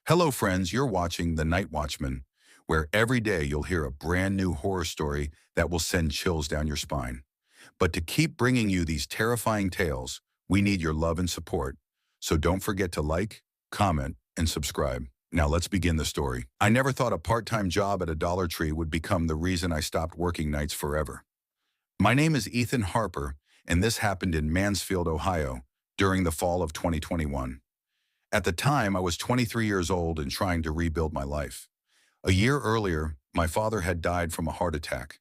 Hello, friends. You're watching The Night Watchman, where every day you'll hear a brand new horror story that will send chills down your spine. But to keep bringing you these terrifying tales, we need your love and support. So don't forget to like, comment, and subscribe. Now let's begin the story. I never thought a part-time job at a Dollar Tree would become the reason I stopped working nights forever. My name is Ethan Harper, and this happened in Mansfield, Ohio, during the fall of 2021. At the time, I was 23 years old and trying to rebuild my life. A year earlier, my father had died from a heart attack.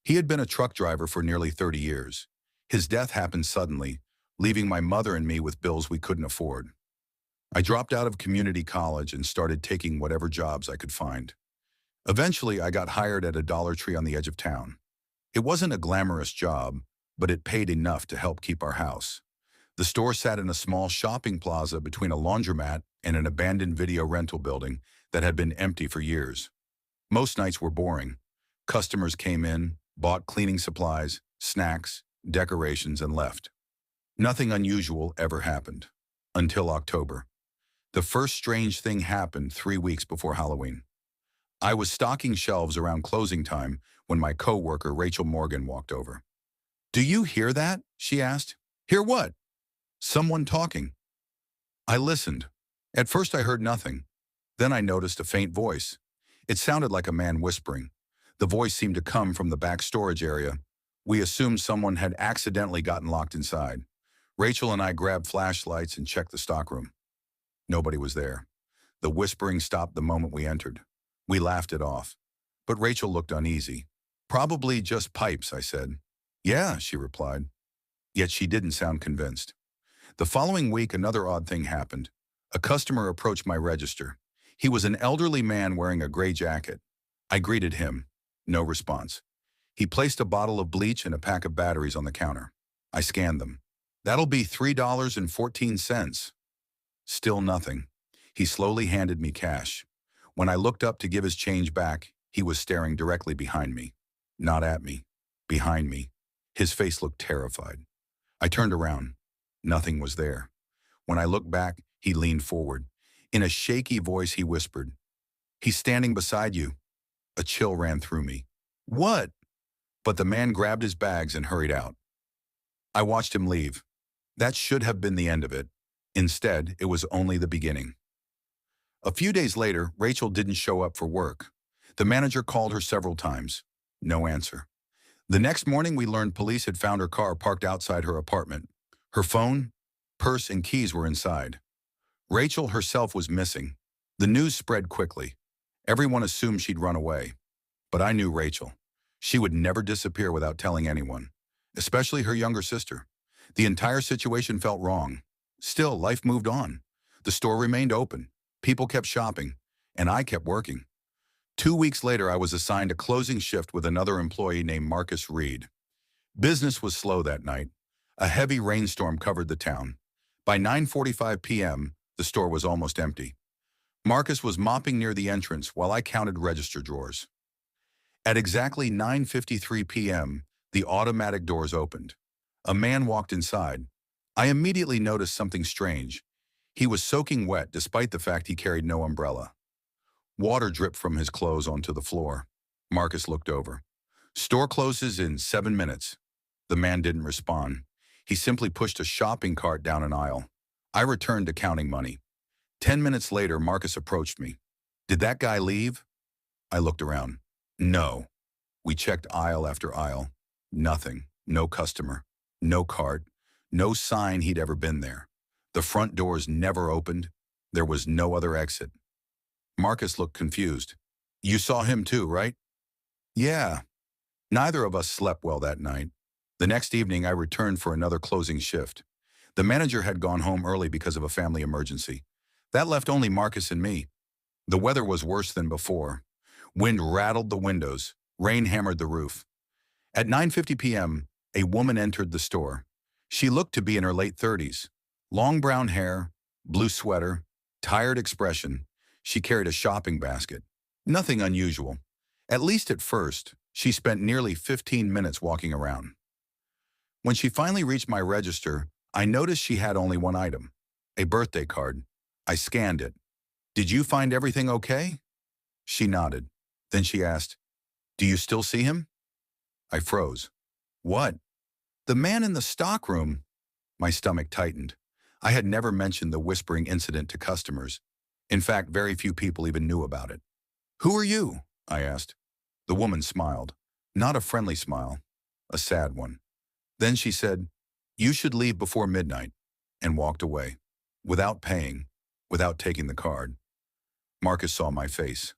He had been a truck driver for nearly 30 years. His death happened suddenly, leaving my mother and me with bills we couldn't afford. I dropped out of community college and started taking whatever jobs I could find. Eventually, I got hired at a Dollar Tree on the edge of town. It wasn't a glamorous job, but it paid enough to help keep our house. The store sat in a small shopping plaza between a laundromat and an abandoned video rental building that had been empty for years. Most nights were boring. Customers came in, bought cleaning supplies, snacks, decorations, and left. Nothing unusual ever happened. Until October. The first strange thing happened 3 weeks before Halloween. I was stocking shelves around closing time when my coworker Rachel Morgan walked over. "Do you hear that?" she asked. "Hear what?" "Someone talking." I listened. At first I heard nothing. Then I noticed a faint voice. It sounded like a man whispering. The voice seemed to come from the back storage area. We assumed someone had accidentally gotten locked inside. Rachel and I grabbed flashlights and checked the stockroom. Nobody was there. The whispering stopped the moment we entered. We laughed it off. But Rachel looked uneasy. "Probably just pipes," I said. "Yeah," she replied. Yet she didn't sound convinced. The following week, another odd thing happened. A customer approached my register. He was an elderly man wearing a gray jacket. I greeted him. No response. He placed a bottle of bleach and a pack of batteries on the counter. I scanned them. "That'll be $3.14. Still nothing. He slowly handed me cash. When I looked up to give his change back, he was staring directly behind me. Not at me. Behind me. His face looked terrified. I turned around. Nothing was there. When I looked back, he leaned forward. In a shaky voice, he whispered, "He's standing beside you." A chill ran through me. "What?" But the man grabbed his bags and hurried out. I watched him leave. That should have been the end of it. Instead, it was only the beginning. A few days later, Rachel didn't show up for work. The manager called her several times. No answer. The next morning, we learned police had found her car parked outside her apartment. Her phone, purse, and keys were inside. Rachel herself was missing. The news spread quickly. Everyone assumed she'd run away. But I knew Rachel. She would never disappear without telling anyone, especially her younger sister. The entire situation felt wrong. Still, life moved on. The store remained open. People kept shopping, and I kept working. 2 weeks later, I was assigned a closing shift with another employee named Marcus Reed. Business was slow that night. A heavy rainstorm covered the town. By 9:45 p.m., the store was almost empty. Marcus was mopping near the entrance while I counted register drawers. At exactly 9:53 p.m., the automatic doors opened. A man walked inside. I immediately noticed something strange. He was soaking wet despite the fact he carried no umbrella. Water dripped from his clothes onto the floor. Marcus looked over. "Store closes in 7 minutes. The man didn't respond. He simply pushed a shopping cart down an aisle. I returned to counting money. 10 minutes later, Marcus approached me. "Did that guy leave?" I looked around. No. We checked aisle after aisle. Nothing. No customer. No cart. No sign he'd ever been there. The front doors never opened. There was no other exit. Marcus looked confused. "You saw him too, right?" "Yeah." Neither of us slept well that night. The next evening, I returned for another closing shift. The manager had gone home early because of a family emergency. That left only Marcus and me. The weather was worse than before. Wind rattled the windows. Rain hammered the roof. At 9:50 p.m., a woman entered the store. She looked to be in her late 30s. Long brown hair, blue sweater, tired expression. She carried a shopping basket. Nothing unusual. At least at first, she spent nearly 15 minutes walking around. When she finally reached my register, I noticed she had only one item, a birthday card. I scanned it. Did you find everything okay? She nodded. Then she asked, do you still see him? I froze. What? The man in the stockroom. My stomach tightened. I had never mentioned the whispering incident to customers. In fact, very few people even knew about it. Who are you? I asked. The woman smiled. Not a friendly smile, a sad one. Then she said, you should leave before midnight, and walked away, without paying, without taking the card. Marcus saw my face.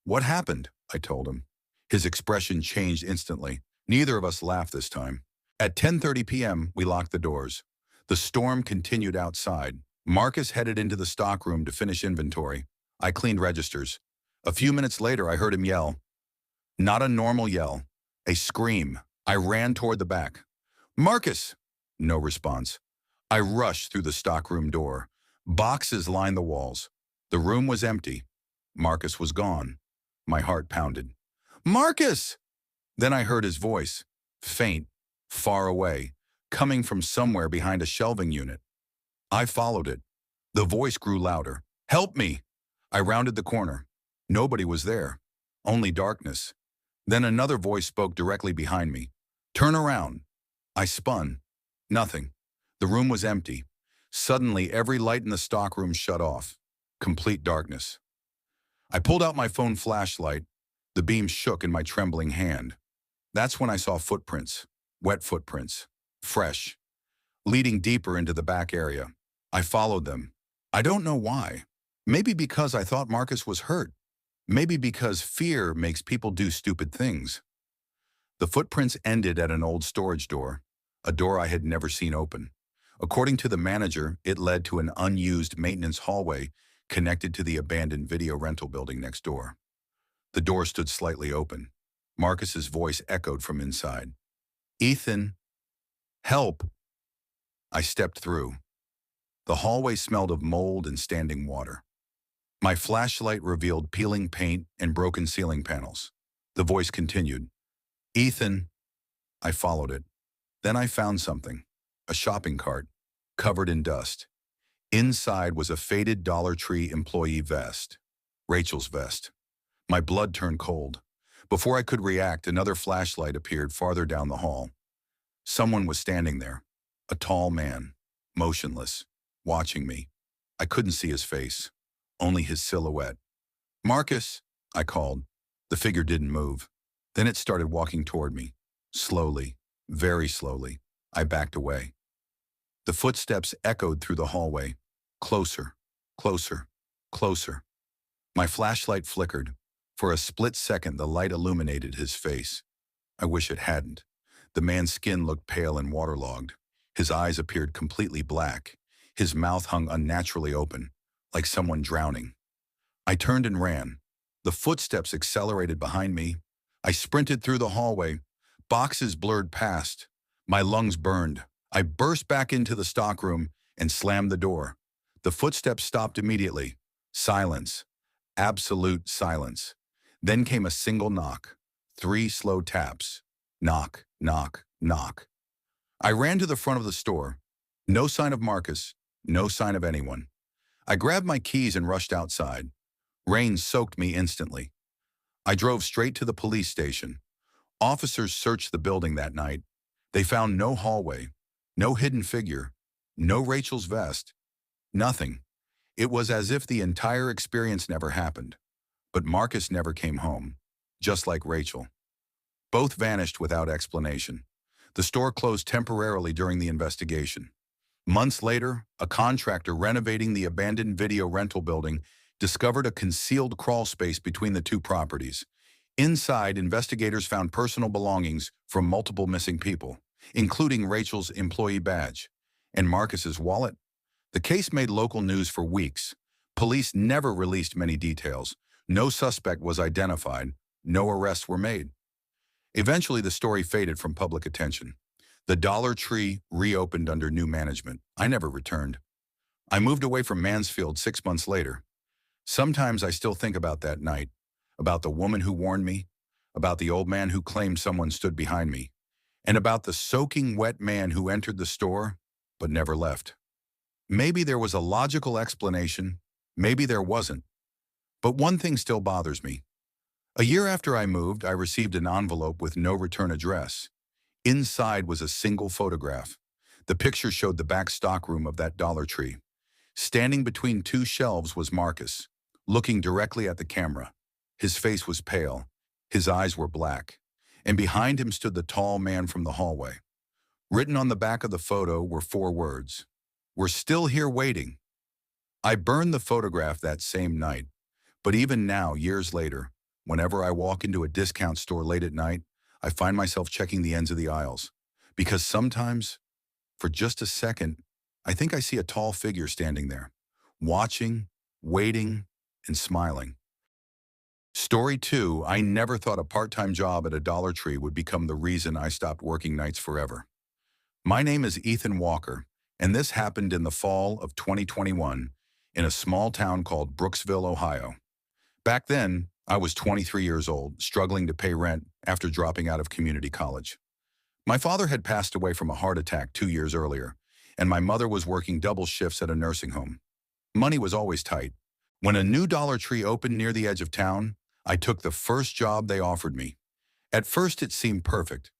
What happened? I told him. His expression changed instantly. Neither of us laughed this time. At 10:30 p.m., we locked the doors. The storm continued outside. Marcus headed into the stockroom to finish inventory. I cleaned registers. A few minutes later, I heard him yell. Not a normal yell, a scream. I ran toward the back. Marcus! No response. I rushed through the stockroom door. Boxes lined the walls. The room was empty. Marcus was gone. My heart pounded. Marcus! Then I heard his voice, faint, far away, coming from somewhere behind a shelving unit. I followed it. The voice grew louder. Help me! I rounded the corner. Nobody was there. Only darkness. Then another voice spoke directly behind me. Turn around. I spun. Nothing. The room was empty. Suddenly, every light in the stockroom shut off. Complete darkness. I pulled out my phone flashlight. The beam shook in my trembling hand. That's when I saw footprints. Wet footprints. Fresh. Leading deeper into the back area. I followed them. I don't know why. Maybe because I thought Marcus was hurt. Maybe because fear makes people do stupid things. The footprints ended at an old storage door, a door I had never seen open. According to the manager, it led to an unused maintenance hallway connected to the abandoned video rental building next door. The door stood slightly open. Marcus's voice echoed from inside. Ethan, help! I stepped through. The hallway smelled of mold and standing water. My flashlight revealed peeling paint and broken ceiling panels. The voice continued. Ethan. I followed it. Then I found something. A shopping cart, covered in dust. Inside was a faded Dollar Tree employee vest. Rachel's vest. My blood turned cold. Before I could react, another flashlight appeared farther down the hall. Someone was standing there. A tall man, motionless, watching me. I couldn't see his face. Only his silhouette. Marcus, I called. The figure didn't move. Then it started walking toward me. Slowly, very slowly. I backed away. The footsteps echoed through the hallway. Closer, closer, closer. My flashlight flickered. For a split second, the light illuminated his face. I wish it hadn't. The man's skin looked pale and waterlogged. His eyes appeared completely black. His mouth hung unnaturally open, like someone drowning. I turned and ran. The footsteps accelerated behind me. I sprinted through the hallway. Boxes blurred past. My lungs burned. I burst back into the stockroom and slammed the door. The footsteps stopped immediately. Silence. Absolute silence. Then came a single knock. 3 slow taps. Knock, knock, knock. I ran to the front of the store. No sign of Marcus. No sign of anyone. I grabbed my keys and rushed outside. Rain soaked me instantly. I drove straight to the police station. Officers searched the building that night. They found no hallway, no hidden figure, no Rachel's vest, nothing. It was as if the entire experience never happened. But Marcus never came home, just like Rachel. Both vanished without explanation. The store closed temporarily during the investigation. Months later, a contractor renovating the abandoned video rental building discovered a concealed crawl space between the two properties. Inside, investigators found personal belongings from multiple missing people, including Rachel's employee badge and Marcus's wallet. The case made local news for weeks. Police never released many details. No suspect was identified. No arrests were made. Eventually, the story faded from public attention. The Dollar Tree reopened under new management. I never returned. I moved away from Mansfield 6 months later. Sometimes I still think about that night, about the woman who warned me, about the old man who claimed someone stood behind me, and about the soaking wet man who entered the store but never left. Maybe there was a logical explanation, maybe there wasn't, But one thing still bothers me. A year after I moved, I received an envelope with no return address. Inside was a single photograph. The picture showed the back stockroom of that Dollar Tree. Standing between two shelves was Marcus, looking directly at the camera. His face was pale. His eyes were black. And behind him stood the tall man from the hallway. Written on the back of the photo were 4 words. "We're still here waiting." I burned the photograph that same night. But even now, years later, whenever I walk into a discount store late at night, I find myself checking the ends of the aisles. Because sometimes, for just a second, I think I see a tall figure standing there, watching, waiting, and smiling. Story 2, I never thought a part-time job at a Dollar Tree would become the reason I stopped working nights forever. My name is Ethan Walker, and this happened in the fall of 2021 in a small town called Brooksville, Ohio. Back then, I was 23 years old, struggling to pay rent after dropping out of community college. My father had passed away from a heart attack 2 years earlier, and my mother was working double shifts at a nursing home. Money was always tight. When a new Dollar Tree opened near the edge of town, I took the first job they offered me. At first, it seemed perfect.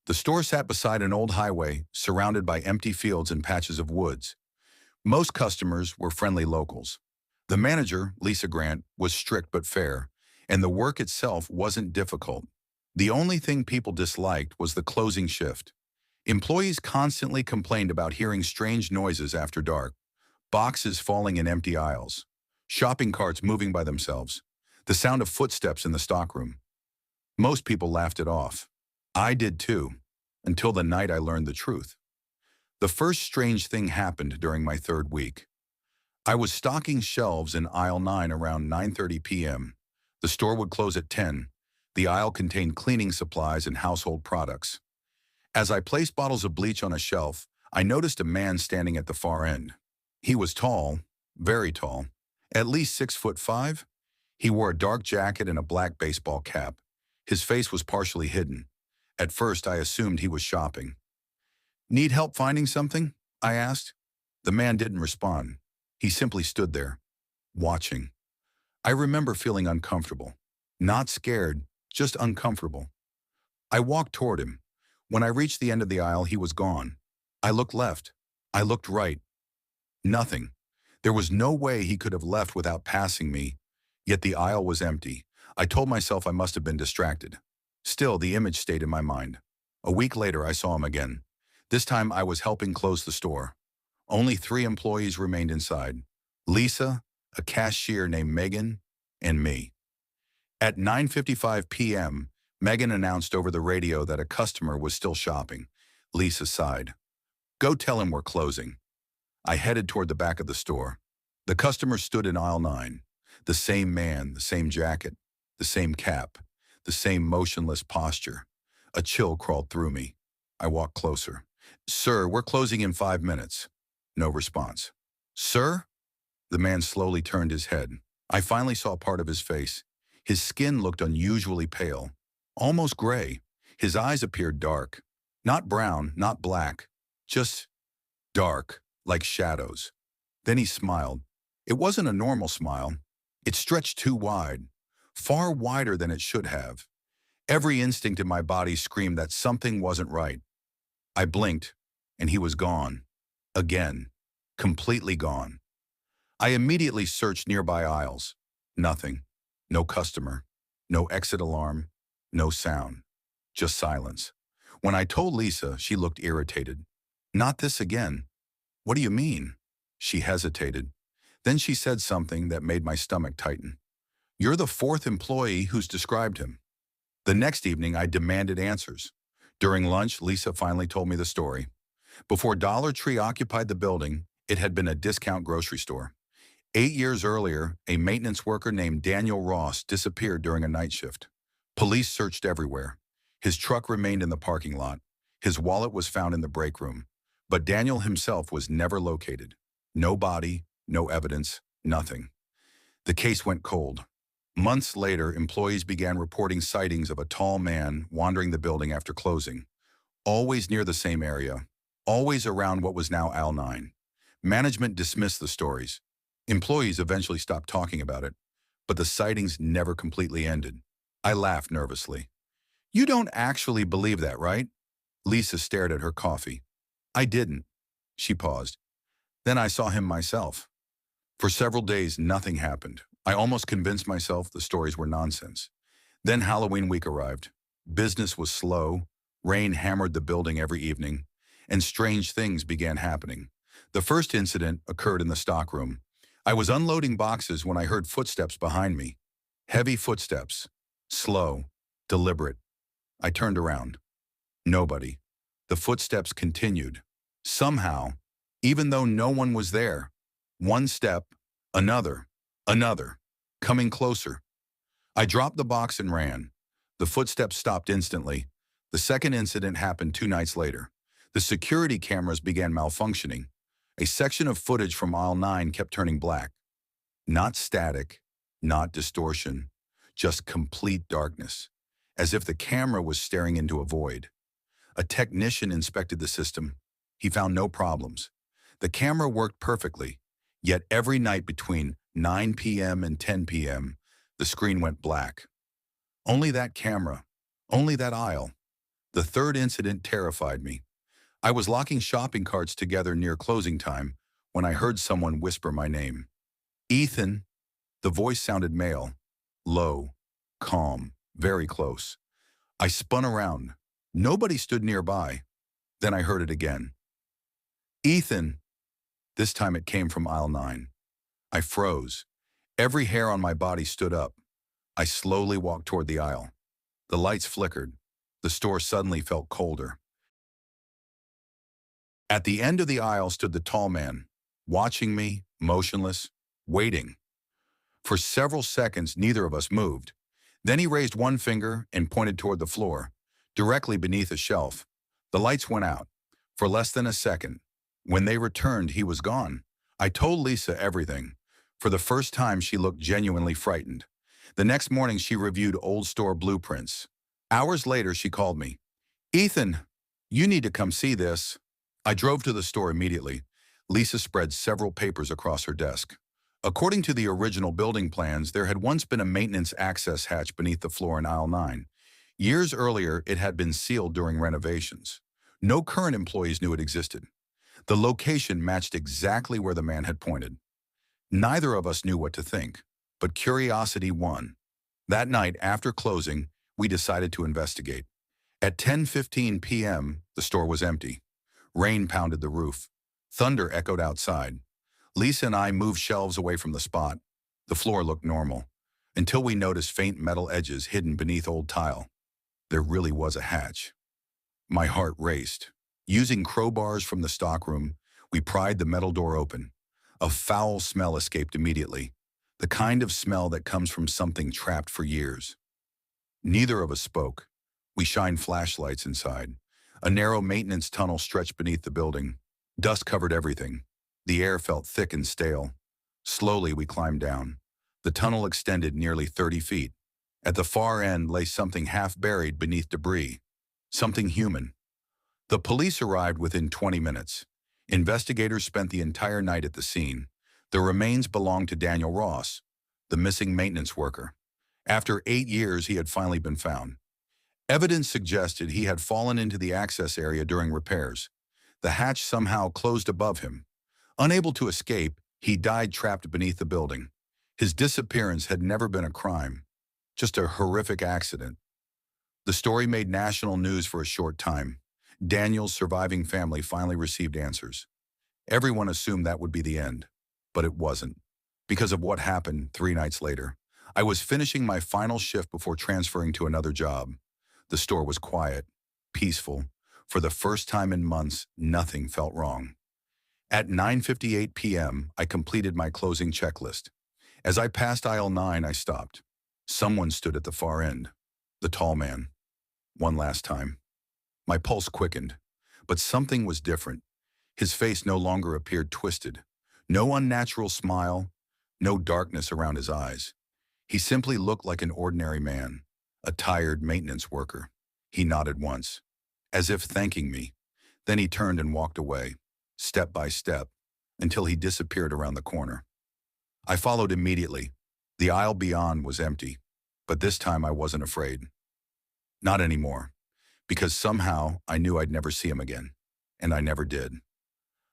The store sat beside an old highway, surrounded by empty fields and patches of woods. Most customers were friendly locals. The manager, Lisa Grant, was strict but fair, and the work itself wasn't difficult. The only thing people disliked was the closing shift. Employees constantly complained about hearing strange noises after dark, boxes falling in empty aisles, shopping carts moving by themselves, the sound of footsteps in the stockroom. Most people laughed it off. I did too, until the night I learned the truth. The first strange thing happened during my 3rd week. I was stocking shelves in aisle 9 around 9:30 p.m. The store would close at 10. The aisle contained cleaning supplies and household products. As I placed bottles of bleach on a shelf, I noticed a man standing at the far end. He was tall, very tall, at least 6'5". He wore a dark jacket and a black baseball cap. His face was partially hidden. At first, I assumed he was shopping. "Need help finding something?" I asked. The man didn't respond. He simply stood there, watching. I remember feeling uncomfortable. Not scared, just uncomfortable. I walked toward him. When I reached the end of the aisle, he was gone. I looked left. I looked right. Nothing. There was no way he could have left without passing me, yet the aisle was empty. I told myself I must have been distracted. Still, the image stayed in my mind. A week later, I saw him again. This time, I was helping close the store. Only 3 employees remained inside: Lisa, a cashier named Megan, and me. At 9:55 p.m., Megan announced over the radio that a customer was still shopping. Lisa sighed. "Go tell him we're closing." I headed toward the back of the store. The customer stood in aisle 9. The same man, the same jacket, the same cap, the same motionless posture. A chill crawled through me. I walked closer. "Sir, we're closing in 5 minutes." No response. "Sir?" The man slowly turned his head. I finally saw part of his face. His skin looked unusually pale, almost gray. His eyes appeared dark. Not brown, not black, just dark, like shadows. Then he smiled. It wasn't a normal smile. It stretched too wide, far wider than it should have. Every instinct in my body screamed that something wasn't right. I blinked, and he was gone. Again. Completely gone. I immediately searched nearby aisles. Nothing. No customer. No exit alarm. No sound. Just silence. When I told Lisa, she looked irritated. "Not this again." "What do you mean?" She hesitated. Then she said something that made my stomach tighten. "You're the 4th employee who's described him." The next evening, I demanded answers. During lunch, Lisa finally told me the story. Before Dollar Tree occupied the building, it had been a discount grocery store. 8 years earlier, a maintenance worker named Daniel Ross disappeared during a night shift. Police searched everywhere. His truck remained in the parking lot. His wallet was found in the break room. But Daniel himself was never located. No body, no evidence, nothing. The case went cold. Months later, employees began reporting sightings of a tall man wandering the building after closing. Always near the same area. Always around what was now aisle 9. Management dismissed the stories. Employees eventually stopped talking about it. but the sightings never completely ended. I laughed nervously. You don't actually believe that, right? Lisa stared at her coffee. I didn't. She paused. Then I saw him myself. For several days, nothing happened. I almost convinced myself the stories were nonsense. Then Halloween week arrived. Business was slow, rain hammered the building every evening, and strange things began happening. The first incident occurred in the stockroom. I was unloading boxes when I heard footsteps behind me. Heavy footsteps. Slow. Deliberate. I turned around. Nobody. The footsteps continued. Somehow, even though no one was there, one step, another, another, coming closer. I dropped the box and ran. The footsteps stopped instantly. The second incident happened 2 nights later. The security cameras began malfunctioning. A section of footage from aisle 9 kept turning black. Not static, not distortion, just complete darkness, as if the camera was staring into a void. A technician inspected the system. He found no problems. The camera worked perfectly, yet every night between 9 p.m. and 10 p.m., the screen went black. Only that camera, only that aisle. The third incident terrified me. I was locking shopping carts together near closing time when I heard someone whisper my name. Ethan. The voice sounded male, low, calm, very close. I spun around. Nobody stood nearby. Then I heard it again. Ethan. This time it came from aisle 9. I froze. Every hair on my body stood up. I slowly walked toward the aisle. The lights flickered. The store suddenly felt colder. At the end of the aisle stood the tall man, watching me, motionless, waiting. For several seconds, neither of us moved. Then he raised one finger and pointed toward the floor, directly beneath a shelf. The lights went out. For less than a second. When they returned, he was gone. I told Lisa everything. For the first time, she looked genuinely frightened. The next morning, she reviewed old store blueprints. Hours later, she called me. Ethan, you need to come see this. I drove to the store immediately. Lisa spread several papers across her desk. According to the original building plans, there had once been a maintenance access hatch beneath the floor in aisle 9. Years earlier, it had been sealed during renovations. No current employees knew it existed. The location matched exactly where the man had pointed. Neither of us knew what to think, but curiosity won. That night, after closing, we decided to investigate. At 10:15 p.m., the store was empty. Rain pounded the roof. Thunder echoed outside. Lisa and I moved shelves away from the spot. The floor looked normal, until we noticed faint metal edges hidden beneath old tile. There really was a hatch. My heart raced. Using crowbars from the stockroom, we pried the metal door open. A foul smell escaped immediately, the kind of smell that comes from something trapped for years. Neither of us spoke. We shined flashlights inside. A narrow maintenance tunnel stretched beneath the building. Dust covered everything. The air felt thick and stale. Slowly, we climbed down. The tunnel extended nearly 30 feet. At the far end lay something half buried beneath debris. Something human. The police arrived within 20 minutes. Investigators spent the entire night at the scene. The remains belonged to Daniel Ross, the missing maintenance worker. After 8 years, he had finally been found. Evidence suggested he had fallen into the access area during repairs. The hatch somehow closed above him. Unable to escape, he died trapped beneath the building. His disappearance had never been a crime, just a horrific accident. The story made national news for a short time. Daniel's surviving family finally received answers. Everyone assumed that would be the end, but it wasn't, because of what happened 3 nights later. I was finishing my final shift before transferring to another job. The store was quiet, peaceful. For the first time in months, nothing felt wrong. At 9:58 p.m., I completed my closing checklist. As I passed aisle 9, I stopped. Someone stood at the far end. The tall man. One last time. My pulse quickened, but something was different. His face no longer appeared twisted. No unnatural smile, no darkness around his eyes. He simply looked like an ordinary man, a tired maintenance worker. He nodded once, as if thanking me. Then he turned and walked away, step by step, until he disappeared around the corner. I followed immediately. The aisle beyond was empty, but this time I wasn't afraid. Not anymore, because somehow I knew I'd never see him again, and I never did.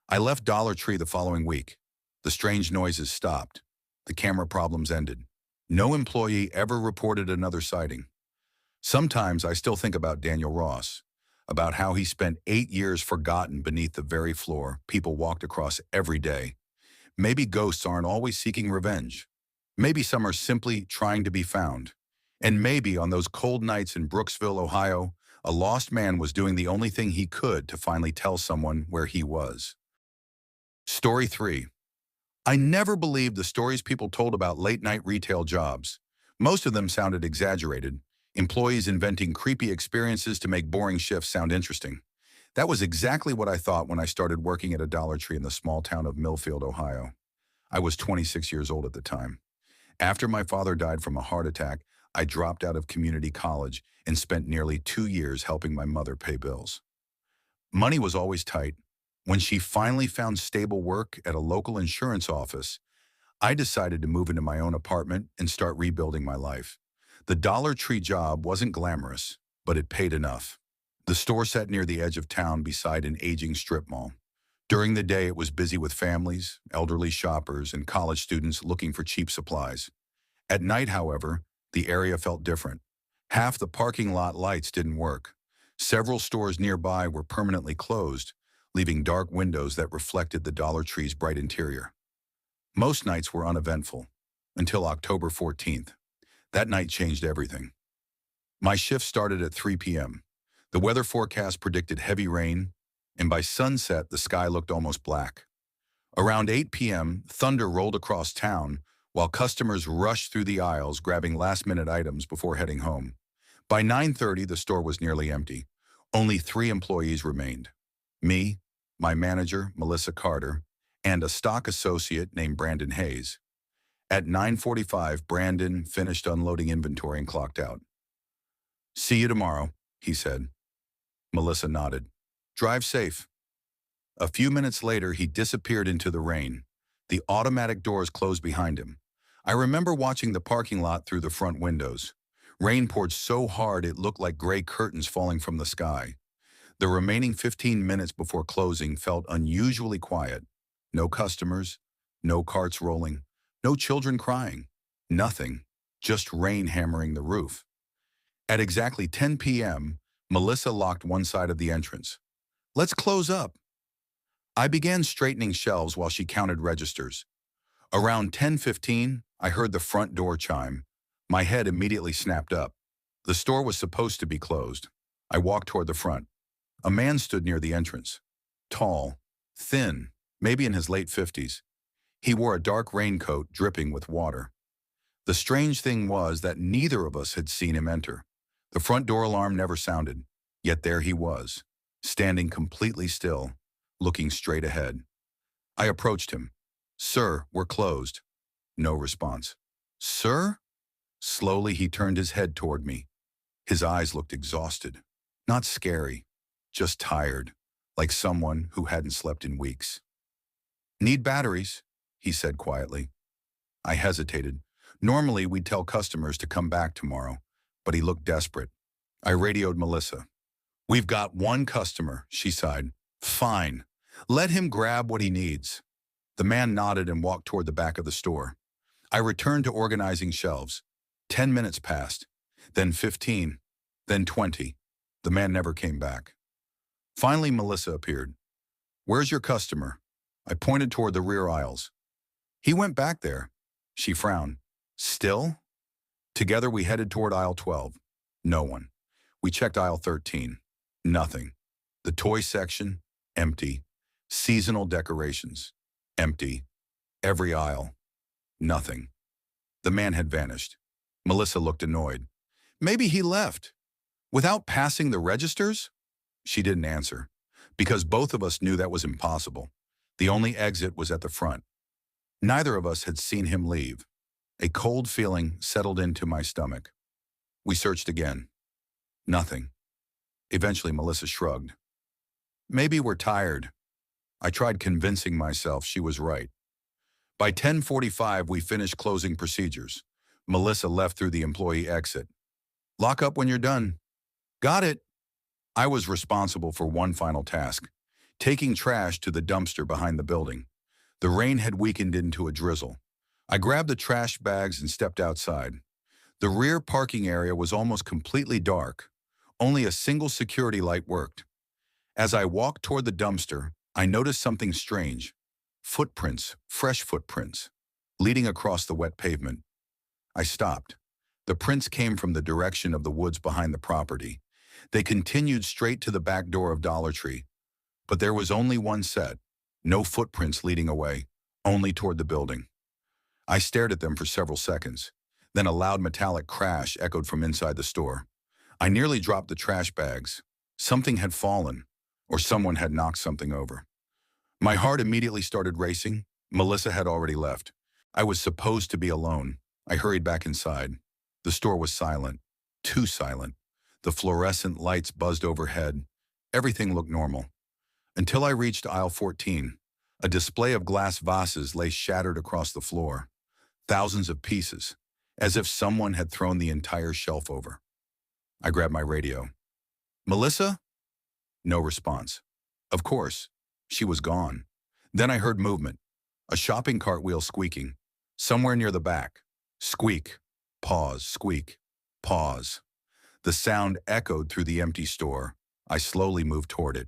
I left Dollar Tree the following week. The strange noises stopped. The camera problems ended. No employee ever reported another sighting. Sometimes I still think about Daniel Ross, about how he spent 8 years forgotten beneath the very floor people walked across every day. Maybe ghosts aren't always seeking revenge. Maybe some are simply trying to be found. And maybe on those cold nights in Brooksville, Ohio, a lost man was doing the only thing he could to finally tell someone where he was. Story 3. I never believed the stories people told about late-night retail jobs. Most of them sounded exaggerated, employees inventing creepy experiences to make boring shifts sound interesting. That was exactly what I thought when I started working at a Dollar Tree in the small town of Millfield, Ohio. I was 26 years old at the time. After my father died from a heart attack, I dropped out of community college and spent nearly 2 years helping my mother pay bills. Money was always tight. When she finally found stable work at a local insurance office, I decided to move into my own apartment and start rebuilding my life. The Dollar Tree job wasn't glamorous, but it paid enough. The store sat near the edge of town beside an aging strip mall. During the day, it was busy with families, elderly shoppers, and college students looking for cheap supplies. At night, however, the area felt different. Half the parking lot lights didn't work. Several stores nearby were permanently closed, leaving dark windows that reflected the Dollar Tree's bright interior. Most nights were uneventful, until October 14th. That night changed everything. My shift started at 3 p.m. The weather forecast predicted heavy rain, and by sunset, the sky looked almost black. Around 8 p.m., thunder rolled across town, while customers rushed through the aisles grabbing last-minute items before heading home. By 9:30, the store was nearly empty. Only 3 employees remained. Me, my manager, Melissa Carter, and a stock associate named Brandon Hayes. At 9:45, Brandon finished unloading inventory and clocked out. "See you tomorrow," he said. Melissa nodded. "Drive safe." A few minutes later, he disappeared into the rain. The automatic doors closed behind him. I remember watching the parking lot through the front windows. Rain poured so hard it looked like gray curtains falling from the sky. The remaining 15 minutes before closing felt unusually quiet. No customers, no carts rolling, no children crying, nothing, just rain hammering the roof. At exactly 10 p.m., Melissa locked one side of the entrance. "Let's close up." I began straightening shelves while she counted registers. Around 10:15, I heard the front door chime. My head immediately snapped up. The store was supposed to be closed. I walked toward the front. A man stood near the entrance. Tall, thin, maybe in his late 50s. He wore a dark raincoat dripping with water. The strange thing was that neither of us had seen him enter. The front door alarm never sounded, yet there he was, standing completely still, looking straight ahead. I approached him. "Sir, we're closed." No response. "Sir?" Slowly he turned his head toward me. His eyes looked exhausted. Not scary, just tired, like someone who hadn't slept in weeks. "Need batteries," he said quietly. I hesitated. Normally we'd tell customers to come back tomorrow, but he looked desperate. I radioed Melissa. "We've got one customer," she sighed. "Fine. Let him grab what he needs." The man nodded and walked toward the back of the store. I returned to organizing shelves. 10 minutes passed, then 15, then 20. The man never came back. Finally, Melissa appeared. "Where's your customer?" I pointed toward the rear aisles. "He went back there." She frowned. "Still?" Together we headed toward aisle 12. No one. We checked aisle 13. Nothing. The toy section, empty. Seasonal decorations, empty. Every aisle, nothing. The man had vanished. Melissa looked annoyed. "Maybe he left. Without passing the registers?" She didn't answer, because both of us knew that was impossible. The only exit was at the front. Neither of us had seen him leave. A cold feeling settled into my stomach. We searched again. Nothing. Eventually, Melissa shrugged. "Maybe we're tired." I tried convincing myself she was right. By 10:45, we finished closing procedures. Melissa left through the employee exit. Lock up when you're done. Got it. I was responsible for one final task, taking trash to the dumpster behind the building. The rain had weakened into a drizzle. I grabbed the trash bags and stepped outside. The rear parking area was almost completely dark. Only a single security light worked. As I walked toward the dumpster, I noticed something strange. Footprints, fresh footprints, leading across the wet pavement. I stopped. The prints came from the direction of the woods behind the property. They continued straight to the back door of Dollar Tree. But there was only one set. No footprints leading away, only toward the building. I stared at them for several seconds. Then a loud metallic crash echoed from inside the store. I nearly dropped the trash bags. Something had fallen, or someone had knocked something over. My heart immediately started racing. Melissa had already left. I was supposed to be alone. I hurried back inside. The store was silent, too silent. The fluorescent lights buzzed overhead. Everything looked normal. Until I reached aisle 14. A display of glass vases lay shattered across the floor. Thousands of pieces, as if someone had thrown the entire shelf over. I grabbed my radio. Melissa? No response. Of course, she was gone. Then I heard movement. A shopping cart wheel squeaking. Somewhere near the back. Squeak. Pause. Squeak. Pause. The sound echoed through the empty store. I slowly moved toward it.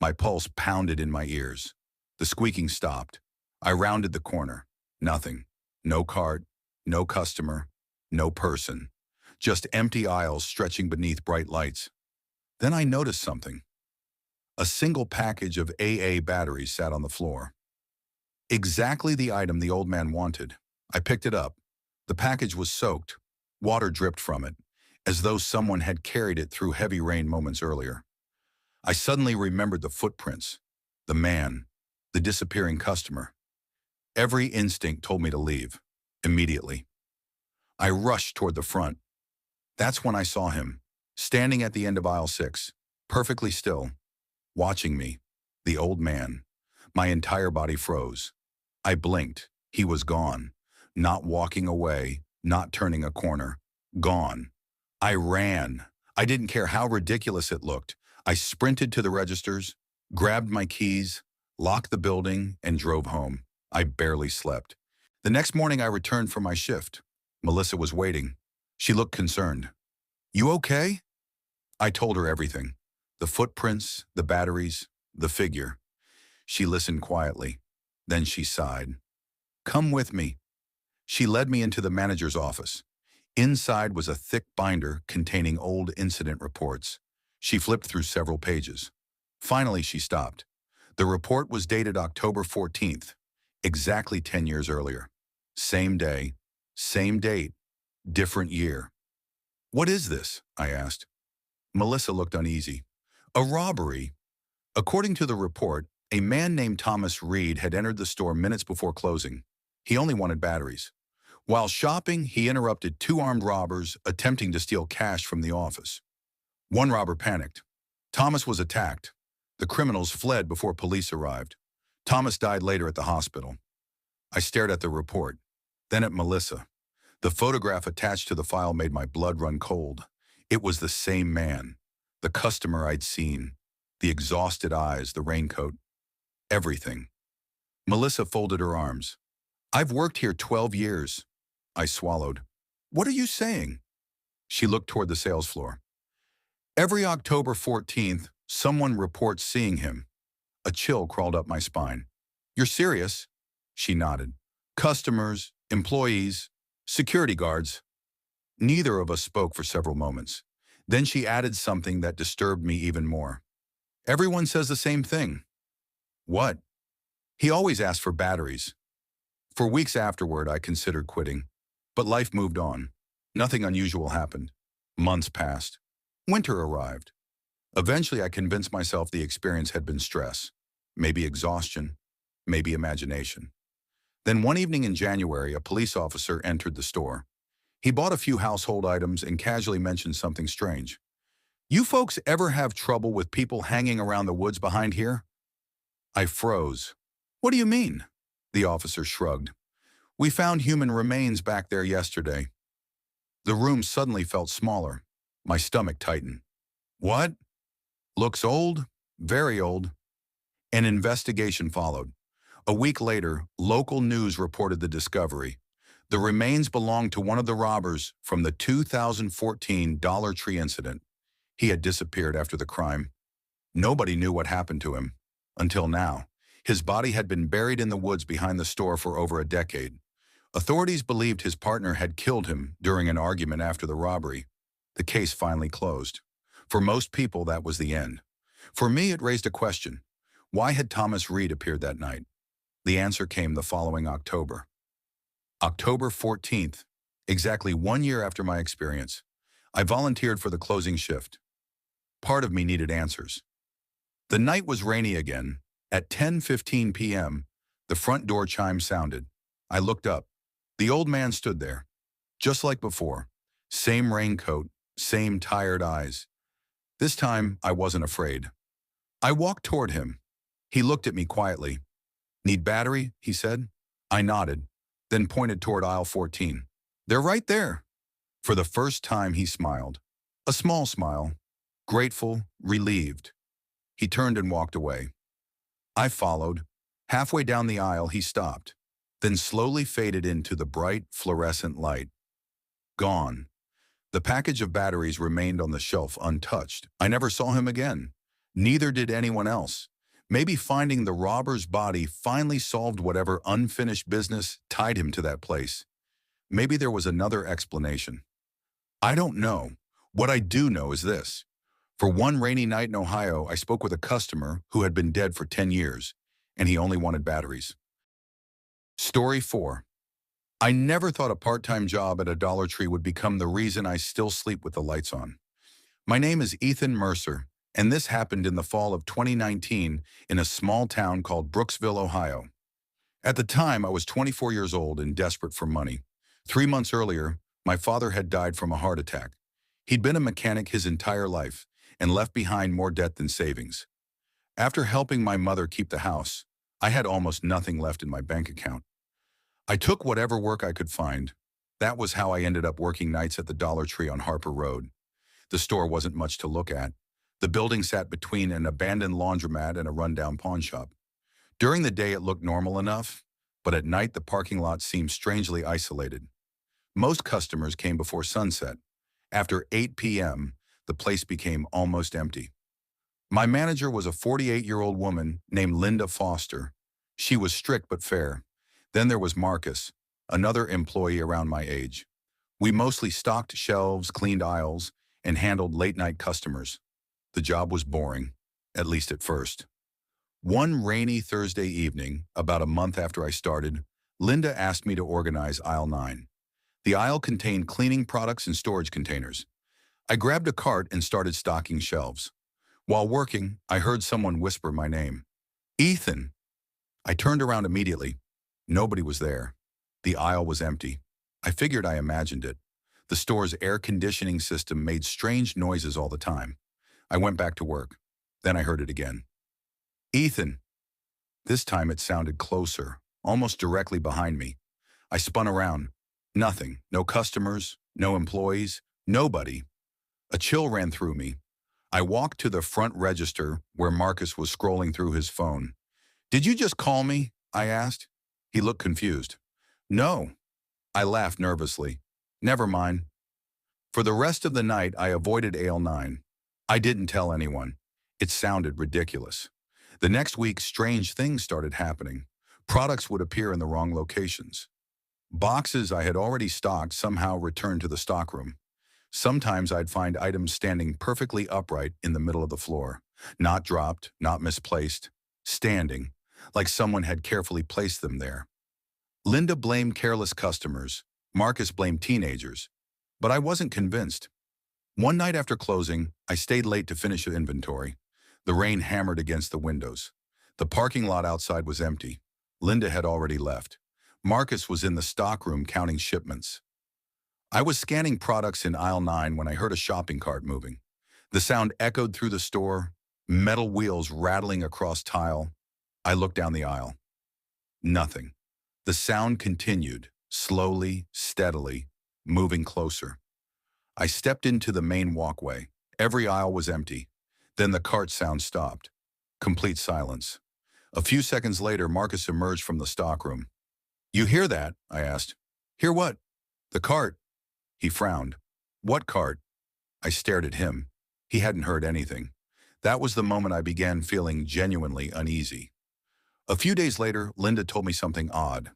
My pulse pounded in my ears. The squeaking stopped. I rounded the corner. Nothing. No cart. No customer. No person. Just empty aisles stretching beneath bright lights. Then I noticed something. A single package of AA batteries sat on the floor. Exactly the item the old man wanted. I picked it up. The package was soaked. Water dripped from it, as though someone had carried it through heavy rain moments earlier. I suddenly remembered the footprints, the man, the disappearing customer. Every instinct told me to leave, immediately. I rushed toward the front. That's when I saw him, standing at the end of aisle 6, perfectly still, watching me, the old man. My entire body froze. I blinked. He was gone. Not walking away, not turning a corner. Gone. I ran. I didn't care how ridiculous it looked. I sprinted to the registers, grabbed my keys, locked the building, and drove home. I barely slept. The next morning I returned for my shift. Melissa was waiting. She looked concerned. You okay? I told her everything. The footprints, the batteries, the figure. She listened quietly. Then she sighed. Come with me. She led me into the manager's office. Inside was a thick binder containing old incident reports. She flipped through several pages. Finally, she stopped. The report was dated October 14th, exactly 10 years earlier. Same day, same date, different year. What is this? I asked. Melissa looked uneasy. A robbery. According to the report, a man named Thomas Reed had entered the store minutes before closing. He only wanted batteries. While shopping, he interrupted 2 armed robbers attempting to steal cash from the office. One robber panicked. Thomas was attacked. The criminals fled before police arrived. Thomas died later at the hospital. I stared at the report, then at Melissa. The photograph attached to the file made my blood run cold. It was the same man, the customer I'd seen, the exhausted eyes, the raincoat, everything. Melissa folded her arms. I've worked here 12 years. I swallowed. What are you saying? She looked toward the sales floor. Every October 14th, someone reports seeing him. A chill crawled up my spine. You're serious? She nodded. Customers, employees, security guards. Neither of us spoke for several moments. Then she added something that disturbed me even more. Everyone says the same thing. What? He always asked for batteries. For weeks afterward, I considered quitting. But life moved on. Nothing unusual happened. Months passed. Winter arrived. Eventually, I convinced myself the experience had been stress, maybe exhaustion, maybe imagination. Then one evening in January, a police officer entered the store. He bought a few household items and casually mentioned something strange. You folks ever have trouble with people hanging around the woods behind here? I froze. What do you mean? The officer shrugged. We found human remains back there yesterday. The room suddenly felt smaller. My stomach tightened. What? Looks old? Very old. An investigation followed. A week later, local news reported the discovery. The remains belonged to one of the robbers from the 2014 Dollar Tree incident. He had disappeared after the crime. Nobody knew what happened to him. Until now. His body had been buried in the woods behind the store for over a decade. Authorities believed his partner had killed him during an argument after the robbery. The case finally closed. For most people, that was the end. For me, it raised a question. Why had Thomas Reed appeared that night? The answer came the following October. October 14th, exactly 1 year after my experience, I volunteered for the closing shift. Part of me needed answers. The night was rainy again. At 10:15 p.m., the front door chime sounded. I looked up. The old man stood there, just like before. Same raincoat, same tired eyes. This time, I wasn't afraid. I walked toward him. He looked at me quietly. "Need battery?" he said. I nodded, then pointed toward aisle 14. "They're right there." For the first time, he smiled. A small smile. Grateful, relieved. He turned and walked away. I followed. Halfway down the aisle, he stopped, then slowly faded into the bright, fluorescent light. Gone. The package of batteries remained on the shelf untouched. I never saw him again. Neither did anyone else. Maybe finding the robber's body finally solved whatever unfinished business tied him to that place. Maybe there was another explanation. I don't know. What I do know is this. For one rainy night in Ohio, I spoke with a customer who had been dead for 10 years, and he only wanted batteries. Story 4. I never thought a part-time job at a Dollar Tree would become the reason I still sleep with the lights on. My name is Ethan Mercer, and this happened in the fall of 2019 in a small town called Brooksville, Ohio. At the time, I was 24 years old and desperate for money. 3 months earlier, my father had died from a heart attack. He'd been a mechanic his entire life and left behind more debt than savings. After helping my mother keep the house, I had almost nothing left in my bank account. I took whatever work I could find. That was how I ended up working nights at the Dollar Tree on Harper Road. The store wasn't much to look at. The building sat between an abandoned laundromat and a rundown pawn shop. During the day, it looked normal enough, but at night, the parking lot seemed strangely isolated. Most customers came before sunset. After 8 p.m., the place became almost empty. My manager was a 48-year-old woman named Linda Foster. She was strict but fair. Then there was Marcus, another employee around my age. We mostly stocked shelves, cleaned aisles, and handled late-night customers. The job was boring, at least at first. One rainy Thursday evening, about a month after I started, Linda asked me to organize aisle 9. The aisle contained cleaning products and storage containers. I grabbed a cart and started stocking shelves. While working, I heard someone whisper my name. "Ethan!" I turned around immediately. Nobody was there. The aisle was empty. I figured I imagined it. The store's air conditioning system made strange noises all the time. I went back to work. Then I heard it again. "Ethan!" This time it sounded closer, almost directly behind me. I spun around. Nothing. No customers, no employees, nobody. A chill ran through me. I walked to the front register where Marcus was scrolling through his phone. "Did you just call me?" I asked. He looked confused. "No." I laughed nervously. "Never mind." For the rest of the night, I avoided aisle 9. I didn't tell anyone. It sounded ridiculous. The next week, strange things started happening. Products would appear in the wrong locations. Boxes I had already stocked somehow returned to the stockroom. Sometimes I'd find items standing perfectly upright in the middle of the floor. Not dropped, not misplaced. Standing, like someone had carefully placed them there. Linda blamed careless customers. Marcus blamed teenagers. But I wasn't convinced. One night after closing, I stayed late to finish the inventory. The rain hammered against the windows. The parking lot outside was empty. Linda had already left. Marcus was in the stockroom counting shipments. I was scanning products in aisle 9 when I heard a shopping cart moving. The sound echoed through the store, metal wheels rattling across tile. I looked down the aisle. Nothing. The sound continued, slowly, steadily, moving closer. I stepped into the main walkway. Every aisle was empty. Then the cart sound stopped. Complete silence. A few seconds later, Marcus emerged from the stockroom. "You hear that?" I asked. "Hear what?" "The cart." He frowned. "What cart?" I stared at him. He hadn't heard anything. That was the moment I began feeling genuinely uneasy. A few days later, Linda told me something odd.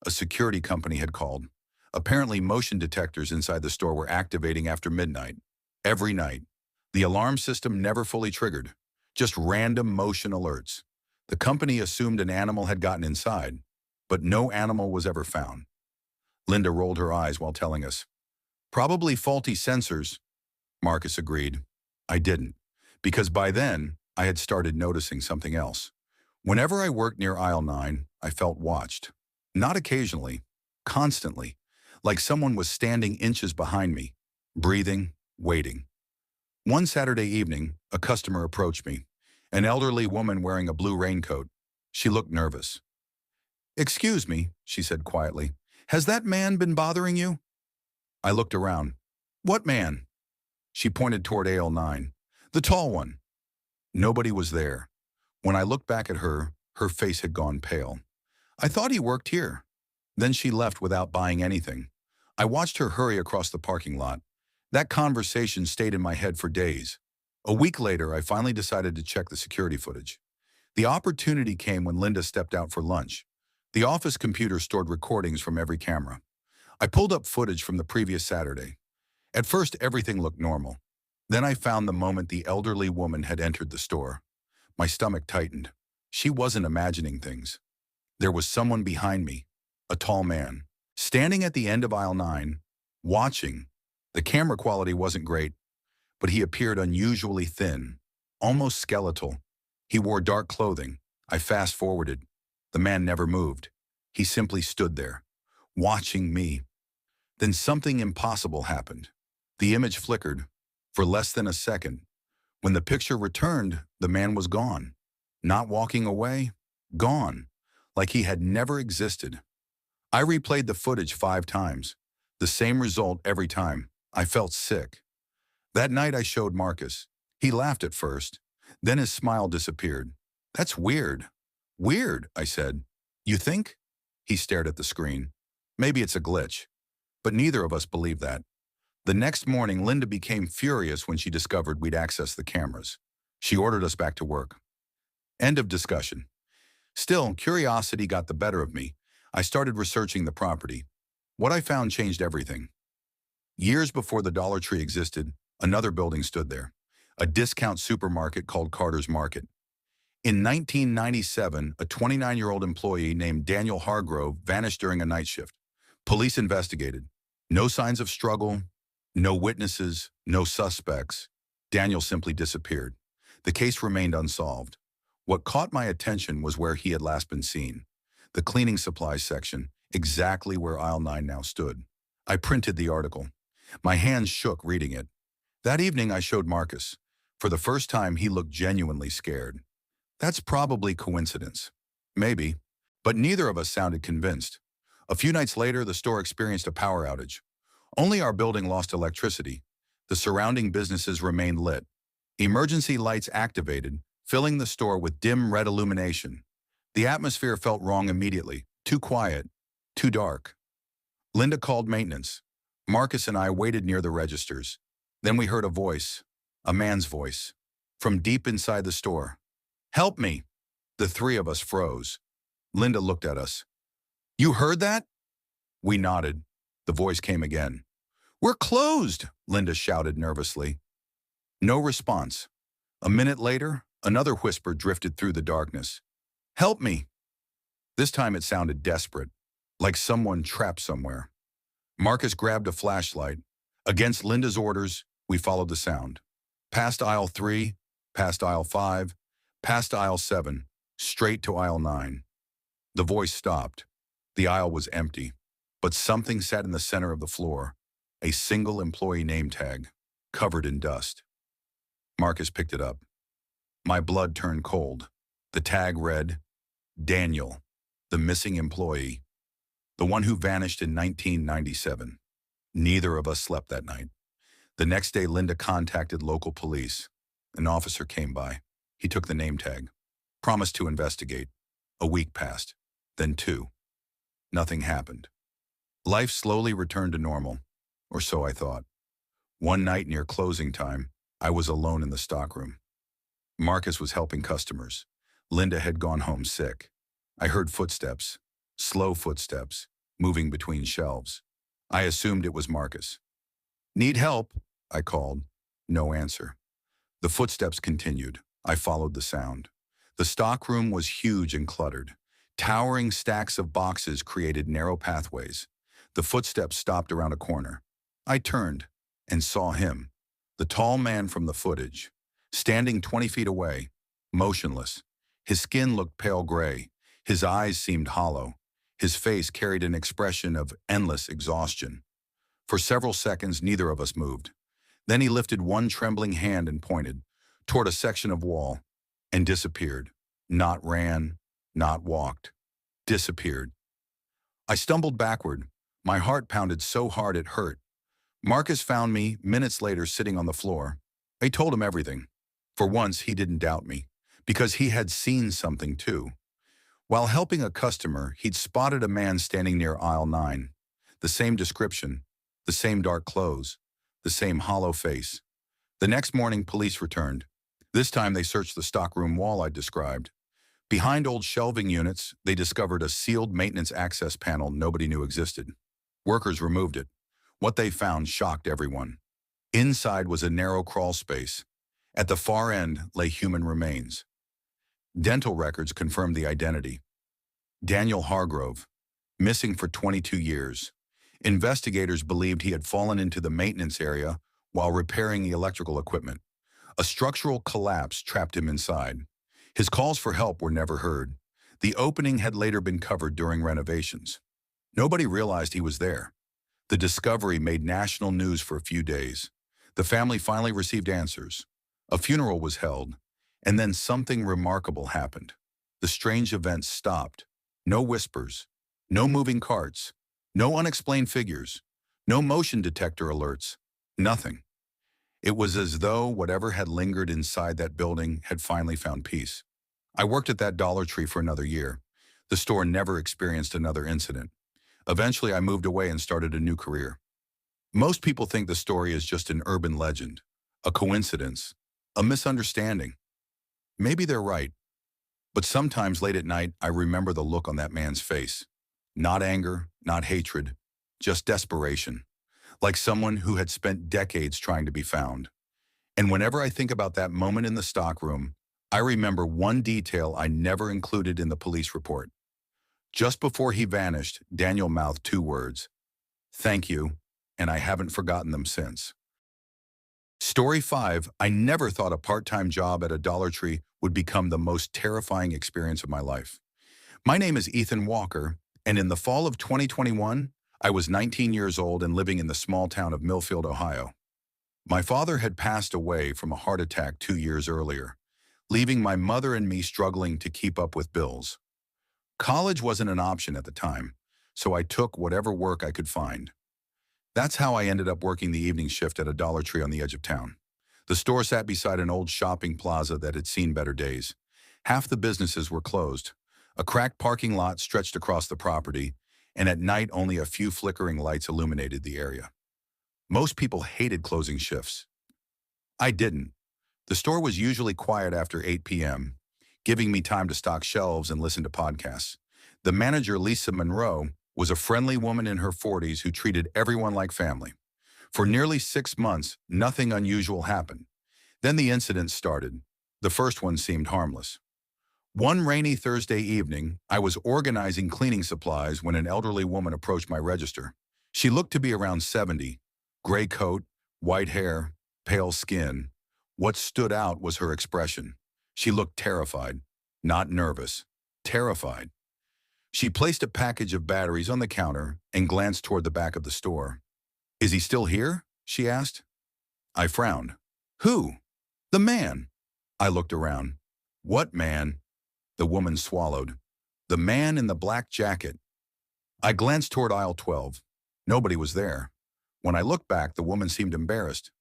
A security company had called. Apparently, motion detectors inside the store were activating after midnight. Every night. The alarm system never fully triggered. Just random motion alerts. The company assumed an animal had gotten inside, but no animal was ever found. Linda rolled her eyes while telling us, "Probably faulty sensors." Marcus agreed. I didn't, because by then, I had started noticing something else. Whenever I worked near aisle 9, I felt watched. Not occasionally, constantly, like someone was standing inches behind me, breathing, waiting. One Saturday evening, a customer approached me, an elderly woman wearing a blue raincoat. She looked nervous. "Excuse me," she said quietly, "has that man been bothering you?" I looked around. "What man?" She pointed toward aisle 9. "The tall one." Nobody was there. When I looked back at her, her face had gone pale. "I thought he worked here." Then she left without buying anything. I watched her hurry across the parking lot. That conversation stayed in my head for days. A week later, I finally decided to check the security footage. The opportunity came when Linda stepped out for lunch. The office computer stored recordings from every camera. I pulled up footage from the previous Saturday. At first, everything looked normal. Then I found the moment the elderly woman had entered the store. My stomach tightened. She wasn't imagining things. There was someone behind me, a tall man, standing at the end of aisle 9, watching. The camera quality wasn't great, but he appeared unusually thin, almost skeletal. He wore dark clothing. I fast-forwarded. The man never moved. He simply stood there, watching me. Then something impossible happened. The image flickered for less than a second. When the picture returned, the man was gone. Not walking away, gone, like he had never existed. I replayed the footage 5 times. The same result every time. I felt sick. That night I showed Marcus. He laughed at first. Then his smile disappeared. "That's weird." "Weird," I said. "You think?" He stared at the screen. "Maybe it's a glitch." But neither of us believed that. The next morning, Linda became furious when she discovered we'd accessed the cameras. She ordered us back to work. End of discussion. Still, curiosity got the better of me. I started researching the property. What I found changed everything. Years before the Dollar Tree existed, another building stood there, a discount supermarket called Carter's Market. In 1997, a 29-year-old employee named Daniel Hargrove vanished during a night shift. Police investigated. No signs of struggle, no witnesses, no suspects. Daniel simply disappeared. The case remained unsolved. What caught my attention was where he had last been seen. The cleaning supplies section, exactly where aisle 9 now stood. I printed the article. My hands shook reading it. That evening I showed Marcus. For the first time, he looked genuinely scared. That's probably coincidence. Maybe. But neither of us sounded convinced. A few nights later, the store experienced a power outage. Only our building lost electricity. The surrounding businesses remained lit. Emergency lights activated, filling the store with dim red illumination. The atmosphere felt wrong immediately. Too quiet. Too dark. Linda called maintenance. Marcus and I waited near the registers. Then we heard a voice, a man's voice, from deep inside the store. "Help me!" The 3 of us froze. Linda looked at us. "You heard that?" We nodded. The voice came again. "We're closed!" Linda shouted nervously. No response. A minute later, another whisper drifted through the darkness. "Help me!" This time it sounded desperate, like someone trapped somewhere. Marcus grabbed a flashlight. Against Linda's orders, we followed the sound. Past aisle 3, past aisle 5, past aisle 7, straight to aisle 9. The voice stopped. The aisle was empty, but something sat in the center of the floor, a single employee name tag, covered in dust. Marcus picked it up. My blood turned cold. The tag read, "Daniel, the missing employee, the one who vanished in 1997. Neither of us slept that night. The next day, Linda contacted local police. An officer came by. He took the name tag, promised to investigate. A week passed, then two. Nothing happened. Life slowly returned to normal, or so I thought. One night near closing time, I was alone in the stockroom. Marcus was helping customers. Linda had gone home sick. I heard footsteps, slow footsteps, moving between shelves. I assumed it was Marcus. "Need help?" I called. No answer. The footsteps continued. I followed the sound. The stockroom was huge and cluttered. Towering stacks of boxes created narrow pathways. The footsteps stopped around a corner. I turned and saw him, the tall man from the footage, standing 20 feet away, motionless. His skin looked pale gray. His eyes seemed hollow. His face carried an expression of endless exhaustion. For several seconds, neither of us moved. Then he lifted one trembling hand and pointed toward a section of wall and disappeared. Not ran, not walked. Disappeared. I stumbled backward. My heart pounded so hard it hurt. Marcus found me minutes later sitting on the floor. I told him everything. For once, he didn't doubt me, because he had seen something too. While helping a customer, he'd spotted a man standing near aisle 9. The same description, the same dark clothes, the same hollow face. The next morning, police returned. This time, they searched the stockroom wall I'd described. Behind old shelving units, they discovered a sealed maintenance access panel nobody knew existed. Workers removed it. What they found shocked everyone. Inside was a narrow crawl space. At the far end lay human remains. Dental records confirmed the identity. Daniel Hargrove, missing for 22 years. Investigators believed he had fallen into the maintenance area while repairing the electrical equipment. A structural collapse trapped him inside. His calls for help were never heard. The opening had later been covered during renovations. Nobody realized he was there. The discovery made national news for a few days. The family finally received answers. A funeral was held, and then something remarkable happened. The strange events stopped. No whispers, no moving carts, no unexplained figures, no motion detector alerts, nothing. It was as though whatever had lingered inside that building had finally found peace. I worked at that Dollar Tree for another year. The store never experienced another incident. Eventually, I moved away and started a new career. Most people think the story is just an urban legend, a coincidence, a misunderstanding. Maybe they're right. But sometimes late at night, I remember the look on that man's face. Not anger, not hatred, just desperation. Like someone who had spent decades trying to be found. And whenever I think about that moment in the stockroom, I remember one detail I never included in the police report. Just before he vanished, Daniel mouthed 2 words, "Thank you," and I haven't forgotten them since. Story 5, I never thought a part-time job at a Dollar Tree would become the most terrifying experience of my life. My name is Ethan Walker, and in the fall of 2021, I was 19 years old and living in the small town of Millfield, Ohio. My father had passed away from a heart attack 2 years earlier, leaving my mother and me struggling to keep up with bills. College wasn't an option at the time, so I took whatever work I could find. That's how I ended up working the evening shift at a Dollar Tree on the edge of town. The store sat beside an old shopping plaza that had seen better days. Half the businesses were closed. A cracked parking lot stretched across the property, and at night only a few flickering lights illuminated the area. Most people hated closing shifts. I didn't. The store was usually quiet after 8 p.m., giving me time to stock shelves and listen to podcasts. The manager, Lisa Monroe, was a friendly woman in her 40s who treated everyone like family. For nearly 6 months, nothing unusual happened. Then the incidents started. The first one seemed harmless. One rainy Thursday evening, I was organizing cleaning supplies when an elderly woman approached my register. She looked to be around 70, gray coat, white hair, pale skin. What stood out was her expression. She looked terrified, not nervous, terrified. She placed a package of batteries on the counter and glanced toward the back of the store. "Is he still here?" she asked. I frowned. "Who?" "The man." I looked around. "What man?" The woman swallowed. "The man in the black jacket." I glanced toward aisle 12. Nobody was there. When I looked back, the woman seemed embarrassed.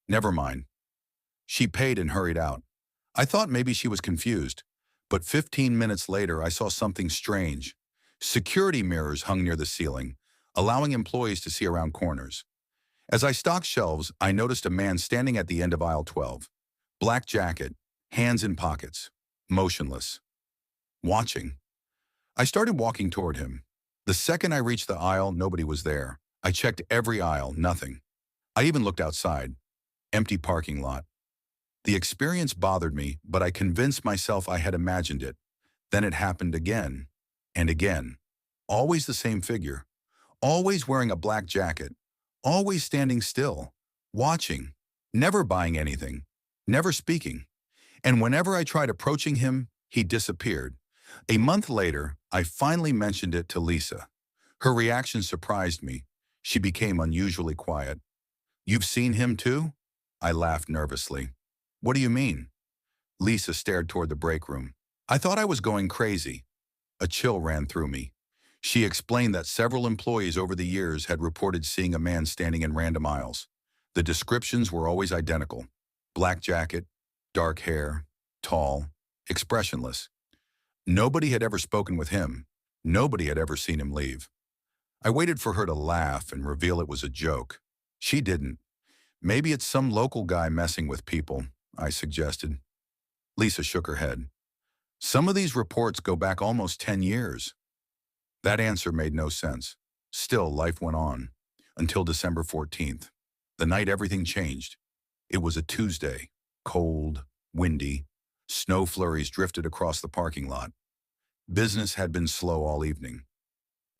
Never mind. She paid and hurried out. I thought maybe she was confused, but 15 minutes later I saw something strange. Security mirrors hung near the ceiling, allowing employees to see around corners. As I stocked shelves, I noticed a man standing at the end of aisle 12. Black jacket, hands in pockets, motionless, watching. I started walking toward him. The second I reached the aisle, nobody was there. I checked every aisle, nothing. I even looked outside. Empty parking lot. The experience bothered me, but I convinced myself I had imagined it. Then it happened again and again. Always the same figure. Always wearing a black jacket. Always standing still. Watching. Never buying anything. Never speaking. And whenever I tried approaching him, he disappeared. A month later, I finally mentioned it to Lisa. Her reaction surprised me. She became unusually quiet. "You've seen him too?" I laughed nervously. "What do you mean?" Lisa stared toward the break room. I thought I was going crazy. A chill ran through me. She explained that several employees over the years had reported seeing a man standing in random aisles. The descriptions were always identical. Black jacket, dark hair, tall, expressionless. Nobody had ever spoken with him. Nobody had ever seen him leave. I waited for her to laugh and reveal it was a joke. She didn't. "Maybe it's some local guy messing with people," I suggested. Lisa shook her head. "Some of these reports go back almost 10 years. That answer made no sense. Still, life went on. Until December 14th. The night everything changed. It was a Tuesday. Cold, windy. Snow flurries drifted across the parking lot. Business had been slow all evening.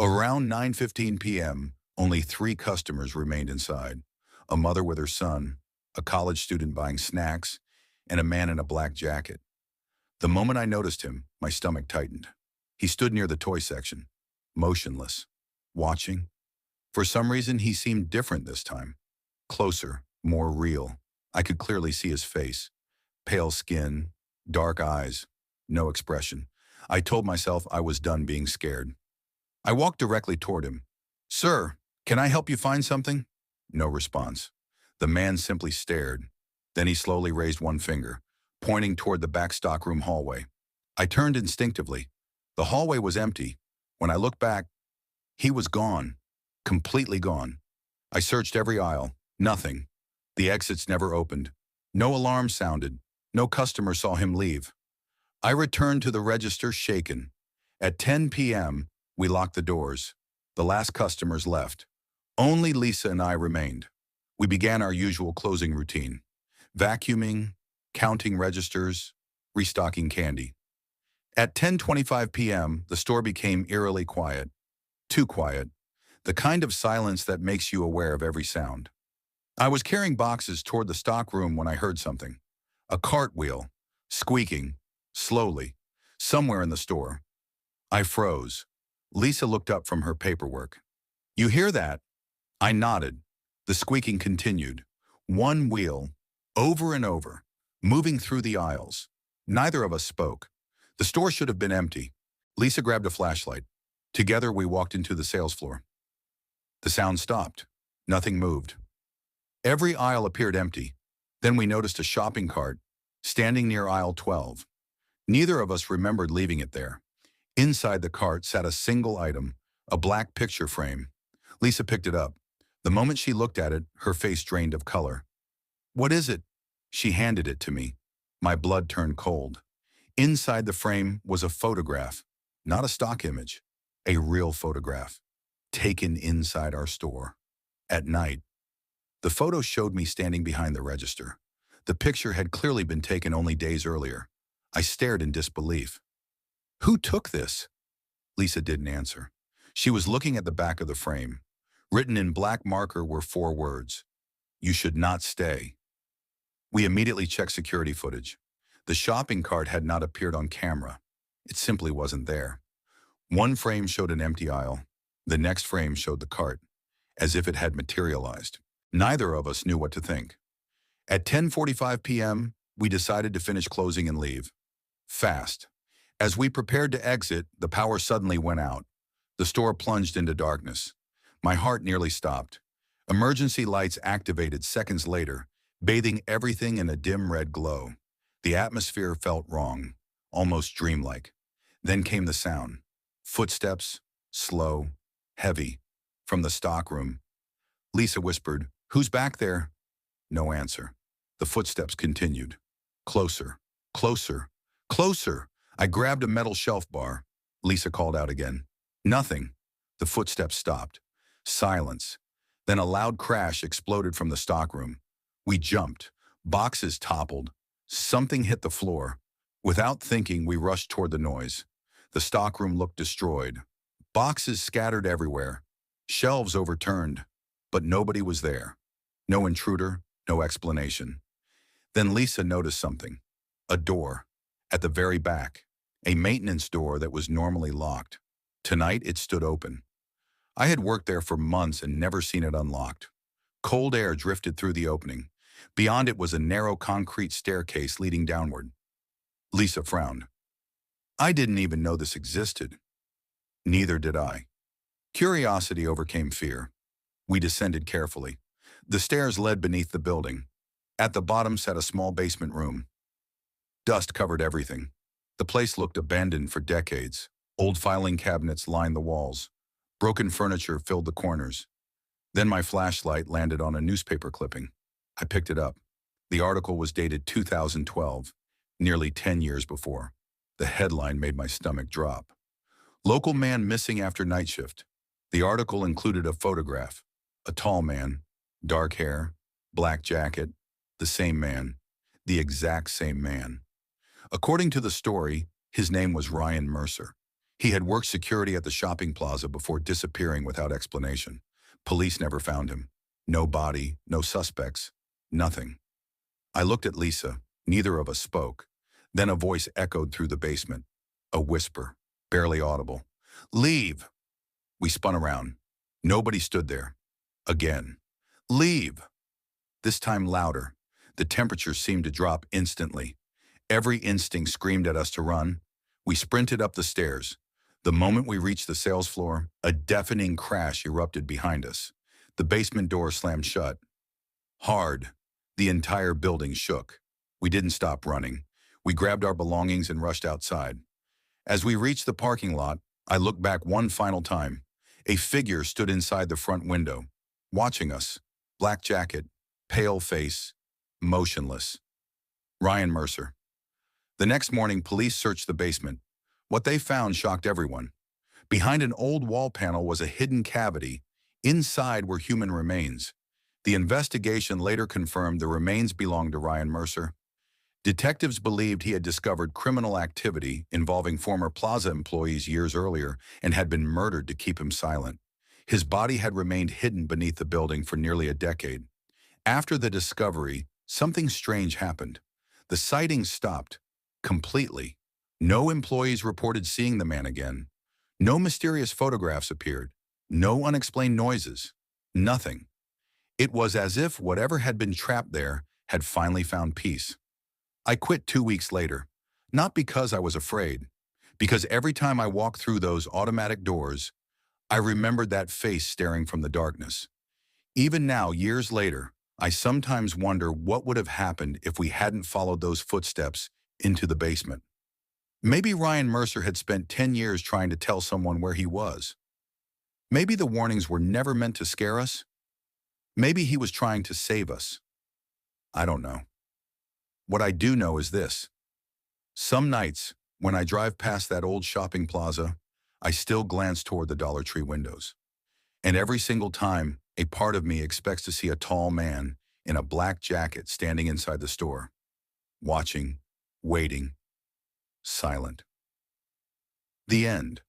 Around 9:15 p.m., only 3 customers remained inside. A mother with her son, a college student buying snacks, and a man in a black jacket. The moment I noticed him, my stomach tightened. He stood near the toy section, motionless, watching. For some reason, he seemed different this time. Closer, more real. I could clearly see his face. Pale skin, dark eyes, no expression. I told myself I was done being scared. I walked directly toward him. "Sir, can I help you find something?" No response. The man simply stared. Then he slowly raised one finger, pointing toward the back stockroom hallway. I turned instinctively. The hallway was empty. When I looked back, he was gone. Completely gone. I searched every aisle. Nothing. The exits never opened. No alarm sounded. No customer saw him leave. I returned to the register shaken. At 10 p.m., we locked the doors. The last customers left. Only Lisa and I remained. We began our usual closing routine. Vacuuming, counting registers, restocking candy. At 10:25 p.m., the store became eerily quiet. Too quiet. The kind of silence that makes you aware of every sound. I was carrying boxes toward the stockroom when I heard something. A cartwheel, squeaking, slowly, somewhere in the store. I froze. Lisa looked up from her paperwork. "You hear that?" I nodded. The squeaking continued. One wheel, over and over, moving through the aisles. Neither of us spoke. The store should have been empty. Lisa grabbed a flashlight. Together we walked into the sales floor. The sound stopped. Nothing moved. Every aisle appeared empty. Then we noticed a shopping cart, standing near aisle 12. Neither of us remembered leaving it there. Inside the cart sat a single item, a black picture frame. Lisa picked it up. The moment she looked at it, her face drained of color. "What is it?" She handed it to me. My blood turned cold. Inside the frame was a photograph, not a stock image, a real photograph, taken inside our store. At night. The photo showed me standing behind the register. The picture had clearly been taken only days earlier. I stared in disbelief. "Who took this?" Lisa didn't answer. She was looking at the back of the frame. Written in black marker were 4 words. "You should not stay." We immediately checked security footage. The shopping cart had not appeared on camera. It simply wasn't there. One frame showed an empty aisle. The next frame showed the cart, as if it had materialized. Neither of us knew what to think. At 10:45 p.m., we decided to finish closing and leave. Fast. As we prepared to exit, the power suddenly went out. The store plunged into darkness. My heart nearly stopped. Emergency lights activated seconds later, bathing everything in a dim red glow. The atmosphere felt wrong, almost dreamlike. Then came the sound. Footsteps, slow, heavy, from the stockroom. Lisa whispered, "Who's back there?" No answer. The footsteps continued. Closer, closer, closer. I grabbed a metal shelf bar. Lisa called out again. Nothing. The footsteps stopped. Silence. Then a loud crash exploded from the stockroom. We jumped. Boxes toppled. Something hit the floor. Without thinking, we rushed toward the noise. The stockroom looked destroyed. Boxes scattered everywhere. Shelves overturned. But nobody was there. No intruder, no explanation. Then Lisa noticed something. A door. At the very back. A maintenance door that was normally locked. Tonight it stood open. I had worked there for months and never seen it unlocked. Cold air drifted through the opening. Beyond it was a narrow concrete staircase leading downward. Lisa frowned. I didn't even know this existed. Neither did I. Curiosity overcame fear. We descended carefully. The stairs led beneath the building. At the bottom sat a small basement room. Dust covered everything. The place looked abandoned for decades. Old filing cabinets lined the walls. Broken furniture filled the corners. Then my flashlight landed on a newspaper clipping. I picked it up. The article was dated 2012, nearly 10 years before. The headline made my stomach drop. Local man missing after night shift. The article included a photograph. A tall man, dark hair, black jacket, the same man, the exact same man. According to the story, his name was Ryan Mercer. He had worked security at the shopping plaza before disappearing without explanation. Police never found him. No body, no suspects, nothing. I looked at Lisa. Neither of us spoke. Then a voice echoed through the basement. A whisper, barely audible. "Leave!" We spun around. Nobody stood there. Again. "Leave!" This time louder. The temperature seemed to drop instantly. Every instinct screamed at us to run. We sprinted up the stairs. The moment we reached the sales floor, a deafening crash erupted behind us. The basement door slammed shut. Hard. The entire building shook. We didn't stop running. We grabbed our belongings and rushed outside. As we reached the parking lot, I looked back one final time. A figure stood inside the front window, watching us. Black jacket, pale face, motionless. Ryan Mercer. The next morning, police searched the basement. What they found shocked everyone. Behind an old wall panel was a hidden cavity. Inside were human remains. The investigation later confirmed the remains belonged to Ryan Mercer. Detectives believed he had discovered criminal activity involving former plaza employees years earlier and had been murdered to keep him silent. His body had remained hidden beneath the building for nearly a decade. After the discovery, something strange happened. The sightings stopped. Completely. No employees reported seeing the man again. No mysterious photographs appeared. No unexplained noises. Nothing. It was as if whatever had been trapped there had finally found peace. I quit 2 weeks later, not because I was afraid, because every time I walked through those automatic doors, I remembered that face staring from the darkness. Even now, years later, I sometimes wonder what would have happened if we hadn't followed those footsteps into the basement. Maybe Ryan Mercer had spent 10 years trying to tell someone where he was. Maybe the warnings were never meant to scare us. Maybe he was trying to save us. I don't know. What I do know is this. Some nights, when I drive past that old shopping plaza, I still glance toward the Dollar Tree windows. And every single time, a part of me expects to see a tall man in a black jacket standing inside the store, watching, waiting, silent. The end.